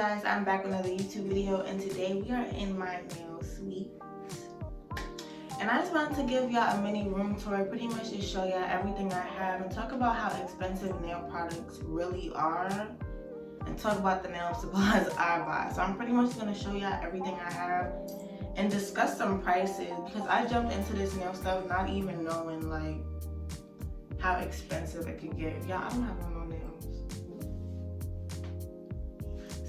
guys, I'm back with another YouTube video, and today we are in my nail suite. And I just wanted to give y'all a mini room tour, pretty much just show y'all everything I have and talk about how expensive nail products really are and talk about the nail supplies I buy. So I'm pretty much going to show y'all everything I have and discuss some prices because I jumped into this nail stuff not even knowing like how expensive it could get. Y'all, I don't have no nails.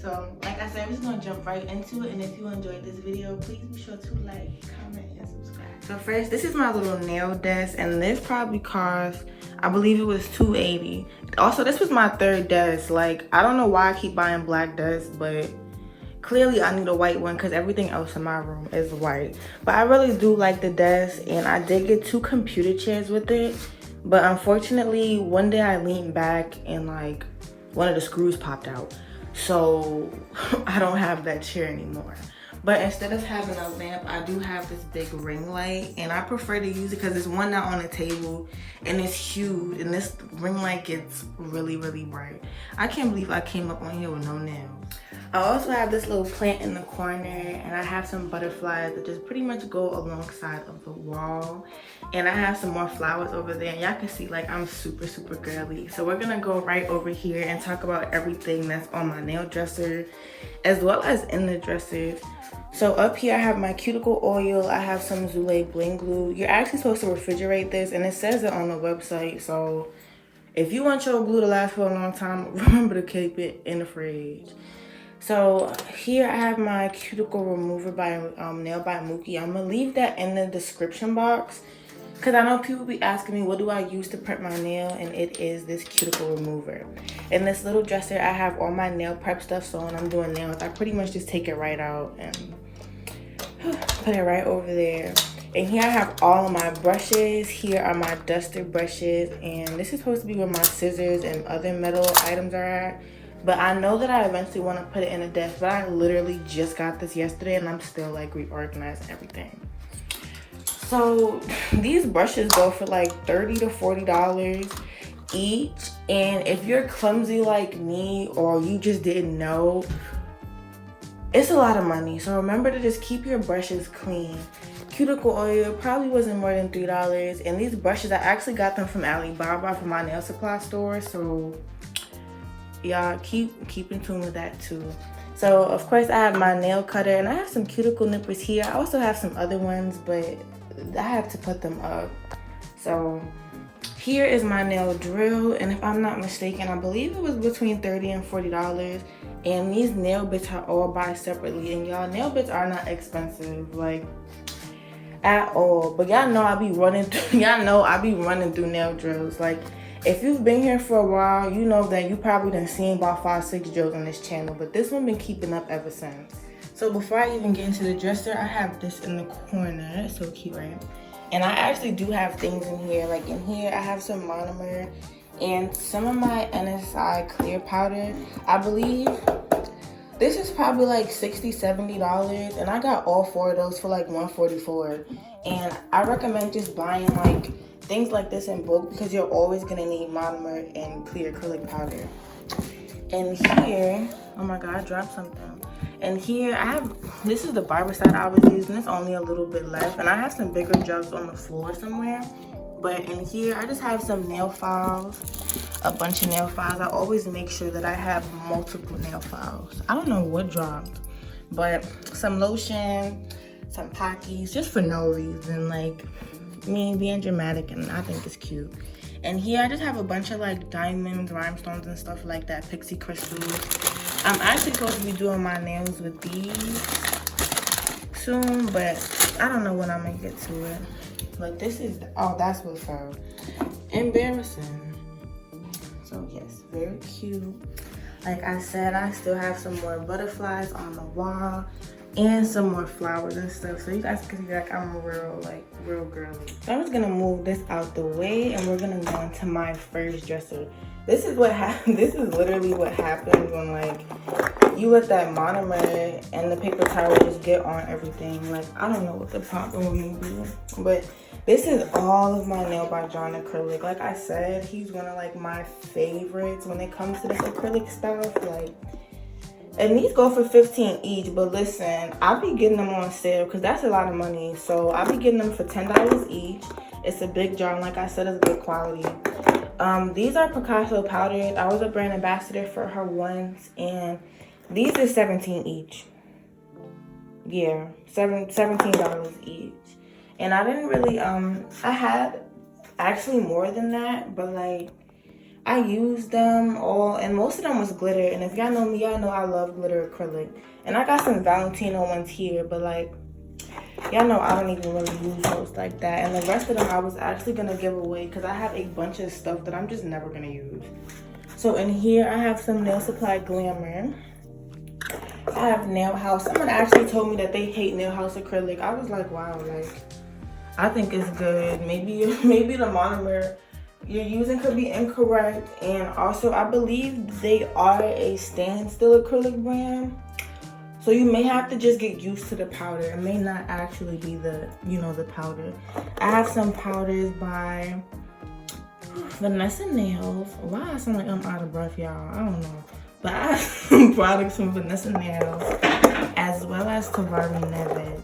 So, like I said, we're just gonna jump right into it. And if you enjoyed this video, please be sure to like, comment, and subscribe. So first, this is my little nail desk, and this probably cost, I believe it was $280. Also, this was my third desk. Like, I don't know why I keep buying black desks, but clearly I need a white one because everything else in my room is white. But I really do like the desk, and I did get 2 computer chairs with it. But unfortunately, one day I leaned back and like one of the screws popped out. So I don't have that chair anymore. But instead of having a lamp, I do have this big ring light, and I prefer to use it because there's one out on the table and it's huge, and this ring light gets really, really bright. I can't believe I came up on here with no nails. I also have this little plant in the corner, and I have some butterflies that just pretty much go alongside of the wall. And I have some more flowers over there, and y'all can see like I'm super, super girly. So we're gonna go right over here and talk about everything that's on my nail dresser, as well as in the dressers. So up here I have my cuticle oil, I have some Zule bling glue. You're actually supposed to refrigerate this, and it says it on the website. So if you want your glue to last for a long time, remember to keep it in the fridge. So here I have my cuticle remover by Nail by Mookie. I'm gonna leave that in the description box because I know people be asking me what do I use to prep my nail, and it is this cuticle remover. In this little dresser I have all my nail prep stuff, so when I'm doing nails I pretty much just take it right out and put it right over there. And here I have all of my brushes. Here are my duster brushes, and this is supposed to be where my scissors and other metal items are at. But I know that I eventually want to put it in a desk, but I literally just got this yesterday and I'm still like reorganizing everything. So these brushes go for like $30 to $40 each. And if you're clumsy like me or you just didn't know, it's a lot of money. So remember to just keep your brushes clean. Cuticle oil probably wasn't more than $3. And these brushes, I actually got them from Alibaba from my nail supply store. So y'all keep in tune with that too. So of course I have my nail cutter, and I have some cuticle nippers here. I also have some other ones, but I have to put them up. So here is my nail drill, and if I'm not mistaken, I believe it was between $30 and $40. And these nail bits are all bought separately, and y'all, nail bits are not expensive like at all. But y'all know I be running through nail drills. Like, if you've been here for a while, you know that you probably done seen about 5-6 drills on this channel, but this one been keeping up ever since. So before I even get into the dresser, I have this in the corner. It's so cute, right? And I actually do have things in here. Like in here, I have some monomer and some of my NSI clear powder. I believe this is probably like $60, $70, and I got all 4 of those for like $144. And I recommend just buying like things like this in bulk because you're always gonna need monomer and clear acrylic powder. And here, oh my god, I dropped something. And here I have, this is the Barbicide I was using. It's only a little bit left, and I have some bigger jugs on the floor somewhere. But in here, I just have some nail files, a bunch of nail files. I always make sure that I have multiple nail files. I don't know what dropped, but some lotion, some Pockies, just for no reason, like me being dramatic, and I think it's cute. And here I just have a bunch of like diamonds, rhinestones, and stuff like that, pixie crystals. I'm actually supposed to be doing my nails with these soon, but I don't know when I'm gonna get to it. Like this is, oh, that's what's up. Embarrassing. So yes, very cute. Like I said, I still have some more butterflies on the wall and some more flowers and stuff, so you guys can see like I'm real girly. So I'm just gonna move this out the way, and we're gonna go into my first dresser. This is what this is literally what happens when like you let that monomer and the paper towel just get on everything. Like, I don't know what the problem with me be, but this is all of my Nail by John acrylic. Like I said, he's one of like my favorites when it comes to this acrylic stuff. Like, And these go for $15 each, but listen, I'll be getting them on sale because that's a lot of money. So I'll be getting them for $10 each. It's a big jar, and like I said, it's good quality. These are Picasso powders. I was a brand ambassador for her once, and these are $17 each. Yeah, $17 each. And I didn't really, I had actually more than that, but like, I used them all, and most of them was glitter. And if y'all know me, y'all know I love glitter acrylic. And I got some Valentino ones here, but like, y'all know I don't even really use those like that. And the rest of them I was actually gonna give away because I have a bunch of stuff that I'm just never gonna use. So in here, I have some Nail Supply Glamour. I have Nail House. Someone actually told me that they hate Nail House acrylic. I was like, wow, like, I think it's good. Maybe the monomer you're using could be incorrect. And also, I believe they are a standstill acrylic brand, so you may have to just get used to the powder. It may not actually be the, you know, the powder. I have some powders by Vanessa Nails. Why I sound like I'm out of breath, y'all? I don't know. But I have some products from Vanessa Nails as well as Tavares Neves.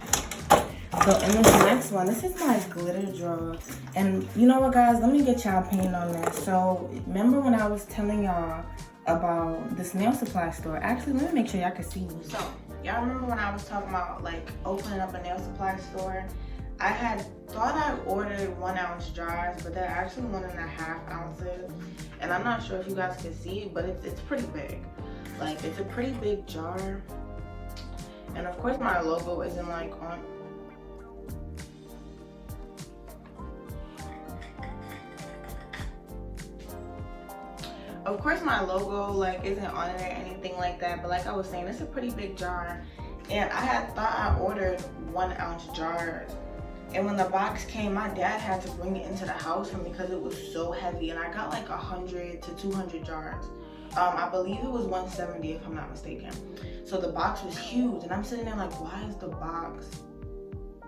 So in this next one, this is my glitter drawer. And you know what, guys? Let me get y'all opinion on this. So remember when I was telling y'all about this nail supply store? Actually, let me make sure y'all can see me. So y'all remember when I was talking about like opening up a nail supply store? I had thought I ordered 1 ounce jars, but they're actually 1.5 ounces. And I'm not sure if you guys can see it, but it's pretty big. Like, it's a pretty big jar. And of course my logo isn't like on. Of course my logo like isn't on it or anything like that, but like I was saying, it's a pretty big jar. And I had thought I ordered 1 ounce jars. And when the box came, my dad had to bring it into the house for me because it was so heavy. And I got like 100 to 200 jars. I believe it was 170 if I'm not mistaken. So the box was huge, and I'm sitting there like, why is the box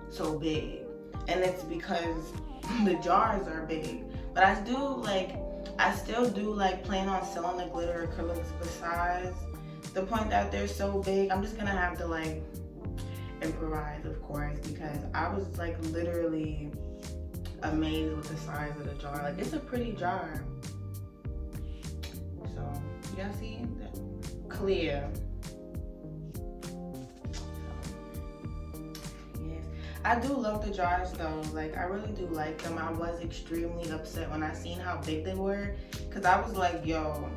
so big? And it's because the jars are big. But I still do like plan on selling the glitter acrylics besides the point that they're so big. I'm just gonna have to like improvise, of course, because I was like literally amazed with the size of the jar. Like, it's a pretty jar. So y'all see that? Clear. Yes, I do love the jars though. Like, I really do like them. I was extremely upset when I seen how big they were, because I was like, yo,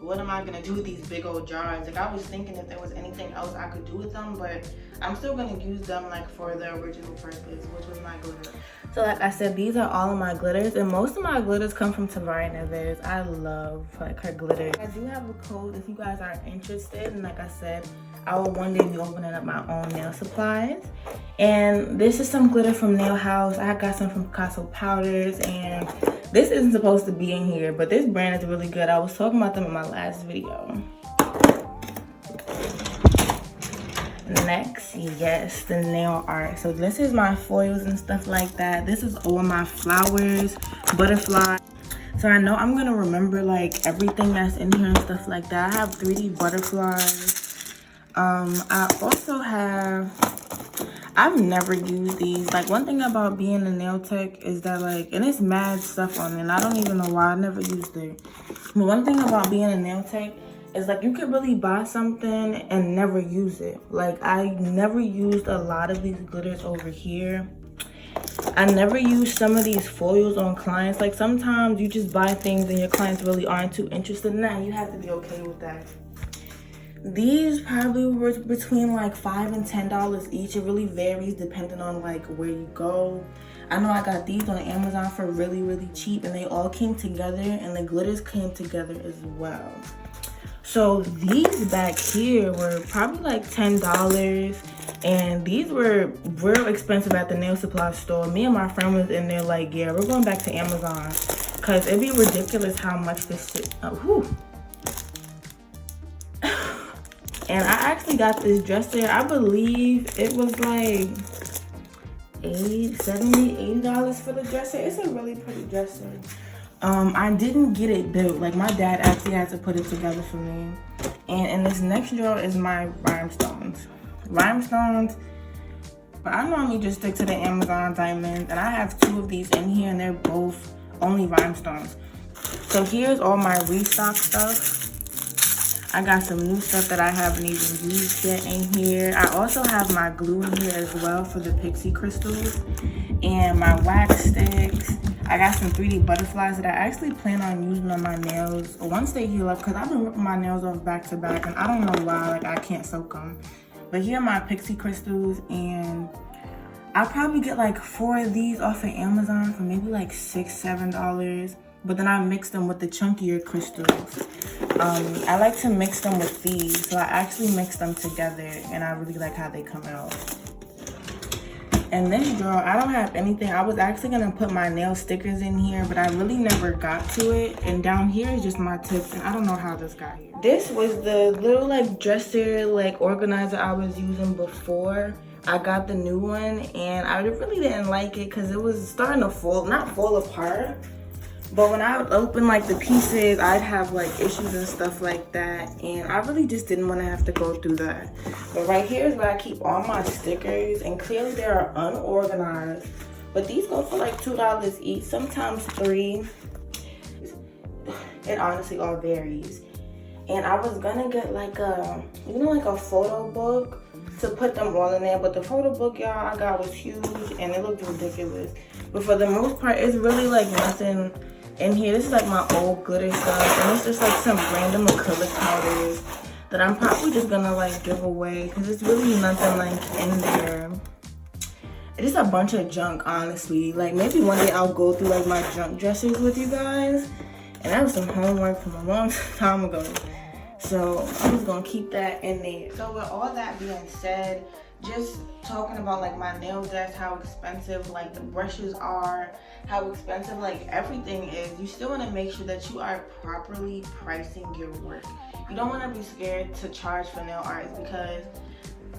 what am I gonna do with these big old jars? Like, I was thinking if there was anything else I could do with them, but I'm still gonna use them like for the original purpose, which was my glitter. So like I said, these are all of my glitters, and most of my glitters come from Tavares Neves. I love like her glitter. I do have a code if you guys are interested, and like I said, I will one day be opening up my own nail supplies. And this is some glitter from Nail House. I got some from Picasso powders, and this isn't supposed to be in here, but this brand is really good. I was talking about them in my last video. Next, yes, the nail art. So this is my foils and stuff like that. This is all my flowers, butterfly. So I know I'm gonna remember like everything that's in here and stuff like that. I have 3D butterflies. I also have, I've never used these. Like, one thing about being a nail tech is that like, and it's mad stuff on it, and I don't even know why I never used it. But one thing about being a nail tech is like, you could really buy something and never use it. Like, I never used a lot of these glitters over here. I never used some of these foils on clients. Like, sometimes you just buy things and your clients really aren't too interested in that, and you have to be okay with that. These probably were between like $5 and $10 each. It really varies depending on like where you go. I know I got these on Amazon for really, really cheap, and they all came together, and the glitters came together as well. So these back here were probably like $10, and these were real expensive at the nail supply store. Me and my friend was in there like, yeah, we're going back to Amazon, because it'd be ridiculous how much this shit, And I actually got this dresser. I believe it was like $70, $80 for the dresser. It's a really pretty dresser. I didn't get it built. Like, my dad actually had to put it together for me. And in this next drawer is my rhinestones. Rhinestones, but I normally just stick to the Amazon diamonds, and I have 2 of these in here, and they're both only rhinestones. So here's all my restock stuff. I got some new stuff that I haven't even used yet in here. I also have my glue in here as well for the pixie crystals, and my wax sticks. I got some 3D butterflies that I actually plan on using on my nails once they heal up, because I've been ripping my nails off back to back, and I don't know why, like I can't soak them. But here are my pixie crystals, and I'll probably get like 4 of these off of Amazon for maybe like $6, $7. But then I mix them with the chunkier crystals. I like to mix them with these, so I actually mix them together, and I really like how they come out. In this drawer, I don't have anything. I was actually gonna put my nail stickers in here, but I really never got to it. And down here is just my tips, and I don't know how this got here. This was the little like dresser like organizer I was using before I got the new one, and I really didn't like it because it was starting to not fall apart. But when I would open like the pieces, I'd have like issues and stuff like that, and I really just didn't want to have to go through that. But right here is where I keep all my stickers, and clearly they are unorganized. But these go for like $2 each, sometimes $3. It honestly all varies. And I was gonna get like a, like a photo book to put them all in there, but the photo book y'all I got was huge and it looked ridiculous. But for the most part, it's really like nothing in here. This is like my old glitter stuff, and it's just like some random acrylic powders that I'm probably just gonna like give away because it's really nothing like in there. It's just a bunch of junk, honestly. Like maybe one day I'll go through like my junk dressers with you guys, and that was some homework from a long time ago. So I'm just gonna keep that in there. So with all that being said, just talking about like my nail desk, how expensive like the brushes are, how expensive like everything is, you still want to make sure that you are properly pricing your work. You don't want to be scared to charge for nail art, because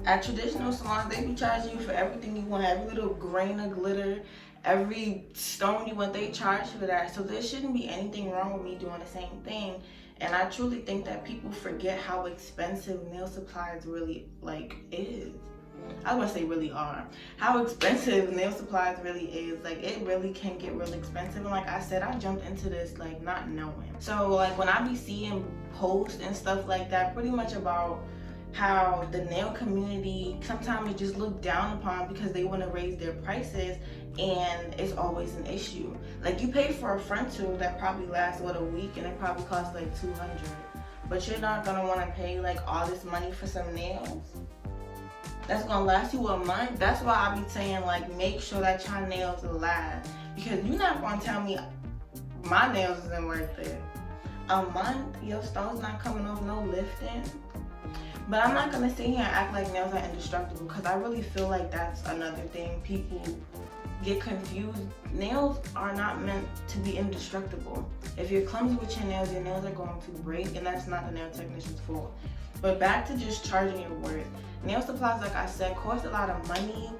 at traditional salons, they be charging you for everything you want, every little grain of glitter, every stone you want, they charge for that. So there shouldn't be anything wrong with me doing the same thing. And I truly think that people forget how expensive nail supplies really like is. I was gonna say really are. How expensive nail supplies really is. Like it really can get really expensive. And like I said, I jumped into this like not knowing. So like when I be seeing posts and stuff like that, pretty much about how the nail community sometimes is just looked down upon because they want to raise their prices, and it's always an issue. Like you pay for a front tube that probably lasts a week, and it probably costs like $200, but you're not gonna want to pay like all this money for some nails that's gonna last you a month. That's why I be saying like make sure that your nails last, because you're not gonna tell me my nails isn't worth it. A month, your stone's not coming off, no lifting. But I'm not gonna sit here and act like nails are indestructible, because I really feel like that's another thing people get confused. Nails are not meant to be indestructible. If you're clumsy with your nails are going to break, and that's not the nail technician's fault. But back to just charging your worth. Nail supplies, like I said, cost a lot of money,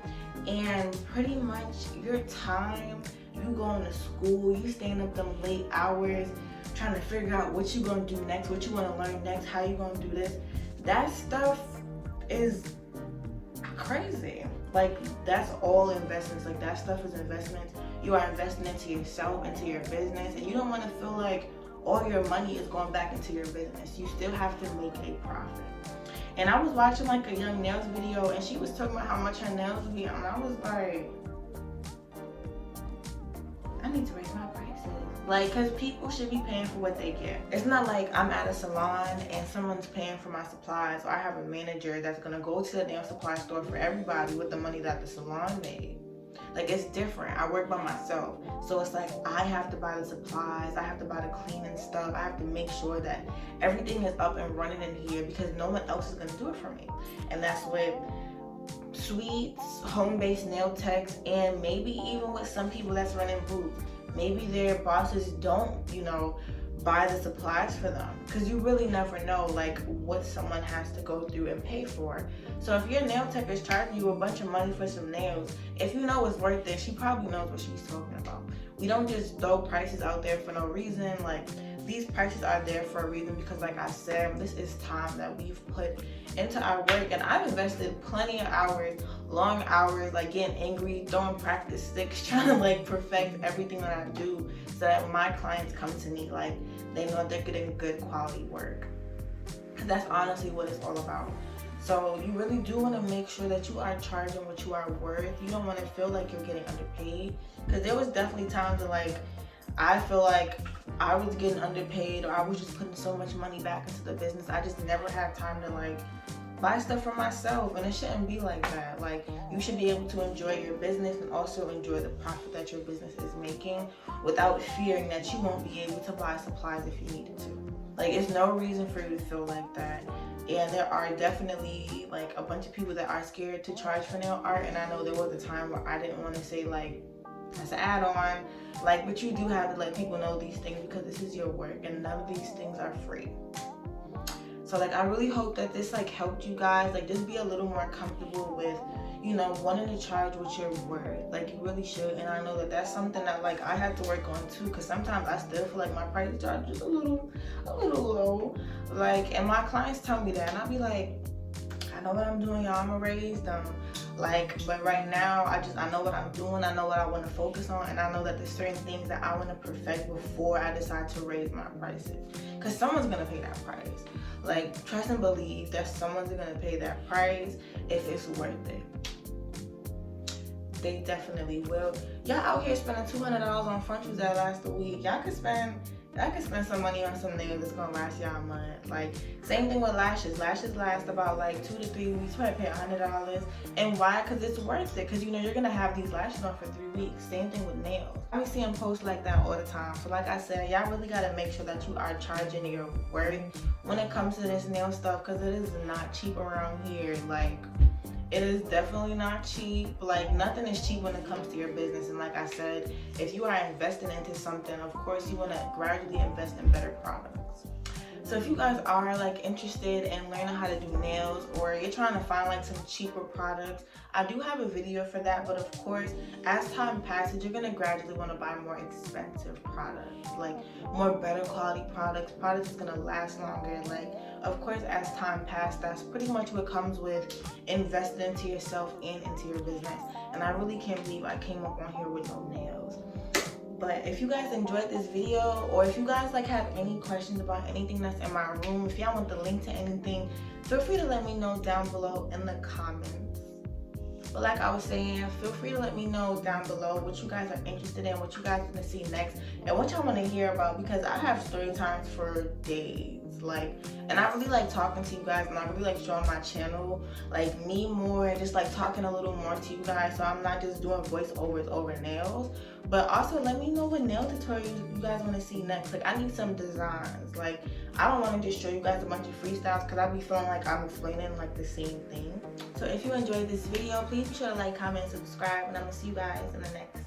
and pretty much your time, you going to school, you staying up them late hours, trying to figure out what you're gonna do next, what you wanna learn next, how you gonna do this. That stuff is crazy. Like that's all investments. Like that stuff is investments. You are investing into yourself, into your business, and you don't want to feel like all your money is going back into your business. You still have to make a profit. And I was watching like a Young Nails video, and she was talking about how much her nails be, and I was like, I need to raise my prices. Like, because people should be paying for what they get. It's not like I'm at a salon and someone's paying for my supplies, or I have a manager that's going to go to the nail supply store for everybody with the money that the salon made. Like, it's different. I work by myself. So it's like I have to buy the supplies, I have to buy the cleaning stuff, I have to make sure that everything is up and running in here, because no one else is going to do it for me. And that's with Sweets, home-based nail techs, and maybe even with some people that's running booths. Maybe their bosses don't, buy the supplies for them, because you really never know like what someone has to go through and pay for. So if your nail tech is charging you a bunch of money for some nails, if you know it's worth it, she probably knows what she's talking about. We don't just throw prices out there for no reason. Like these prices are there for a reason, because like I said, this is time that we've put into our work, and I've invested plenty of hours, long hours, like getting angry, throwing practice sticks, trying to like perfect everything that I do so that my clients come to me like they know they're getting good quality work. That's honestly what it's all about. So you really do want to make sure that you are charging what you are worth. You don't want to feel like you're getting underpaid, because there was definitely times that like I feel like I was getting underpaid, or I was just putting so much money back into the business. I just never had time to like buy stuff for myself, and it shouldn't be like that. Like, you should be able to enjoy your business and also enjoy the profit that your business is making without fearing that you won't be able to buy supplies if you needed to. Like, it's no reason for you to feel like that. And there are definitely like a bunch of people that are scared to charge for nail art, and I know there was a time where I didn't want to say like as an add-on, like, but you do have to let people know these things because this is your work and none of these things are free. So like, I really hope that this like helped you guys, like just be a little more comfortable with, you know, wanting to charge what you're worth. Like, you really should. And I know that that's something that like I have to work on too, because sometimes I still feel like my price charge is a little low. Like, and my clients tell me that, and I'll be like, I know what I'm doing, y'all. I'm gonna raise them. Like, but right now I know what I'm doing. I know what I want to focus on, and I know that there's certain things that I want to perfect before I decide to raise my prices, because someone's gonna pay that price. Like, trust and believe that someone's gonna pay that price if it's worth it. They definitely will. Y'all out here spending $200 on Frontiers that last a week. Y'all could spend some money on some nails that's gonna last y'all a month. Like, same thing with lashes. Lashes last about like 2 to 3 weeks. You probably pay $100. And why? Because it's worth it. Because you know you're gonna have these lashes on for 3 weeks. Same thing with nails. I be seeing posts like that all the time. So like I said, y'all really gotta make sure that you are charging your worth when it comes to this nail stuff, because it is not cheap around here. Like, it is definitely not cheap. Like, nothing is cheap when it comes to your business. And like I said, if you are investing into something, of course you want to gradually invest in better products. So if you guys are like interested in learning how to do nails, or you're trying to find like some cheaper products, I do have a video for that. But of course, as time passes, you're going to gradually want to buy more expensive products, like more better quality products that's going to last longer. Like, of course, as time passes, that's pretty much what comes with investing into yourself and into your business. And I really can't believe I came up on here with no nails. But if you guys enjoyed this video, or if you guys like have any questions about anything that's in my room, if y'all want the link to anything, feel free to let me know down below in the comments. But like I was saying, feel free to let me know down below what you guys are interested in, what you guys want to see next, and what y'all want to hear about, because I have story times for days. Like, and I really like talking to you guys, and I really like showing my channel like me more, and just like talking a little more to you guys, so I'm not just doing voiceovers over nails. But also let me know what nail tutorials you guys want to see next. Like, I need some designs. Like, I don't want to just show you guys a bunch of freestyles, because I be feeling like I'm explaining like the same thing. So if you enjoyed this video, please be sure to like, comment, and subscribe, and I'm gonna see you guys in the next